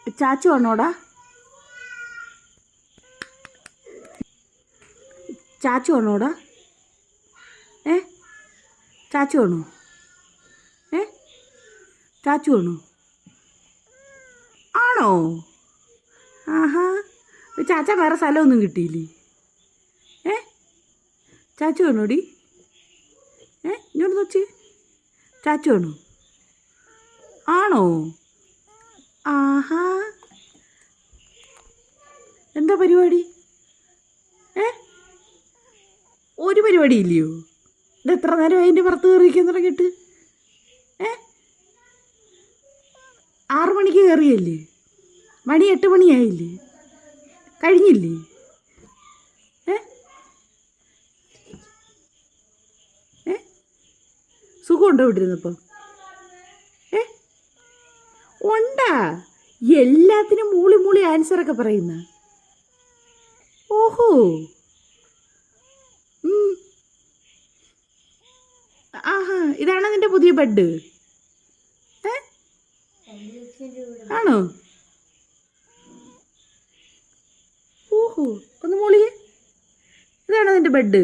ചാച്ചു ആണോടാ? ചാച്ചു ആണോടാ? ചാച്ചു ആണോ? ചാച്ചു ആണോ? ആണോ? ആഹാ, ചാച്ച വേറെ സ്ഥലമൊന്നും കിട്ടിയില്ലേ? ചാച്ചു ആണോടി? ഇങ്ങോട്ട് നോച്ച്. ചാച്ചു ആണോ? ആണോ? ആഹാ, എന്താ പരിപാടി? ഒരു പരിപാടി ഇല്ലയോ? ഇത് എത്ര നേരം അതിൻ്റെ പുറത്ത് കയറിയിരിക്കാൻ തുടങ്ങിയിട്ട്? 6 മണിക്ക് കയറിയല്ലേ? മണി 8 മണിയായില്ലേ? കഴിഞ്ഞില്ലേ? സുഖമുണ്ടോ ഇവിടെ ഇരുന്നപ്പോൾ? ഉണ്ടാ? എല്ലാത്തിനും മൂളി മൂളി ആൻസറൊക്കെ പറയുന്ന. ഓഹോ. ആഹാ, ഇതാണോ നിന്റെ പുതിയ ബെഡ്? ആണോ? ഓഹോ, ഒന്ന് മൂളിയേ. ഇതാണോ നിന്റെ ബെഡ്?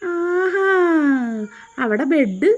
ആഹാ, അവിടെ ബെഡ്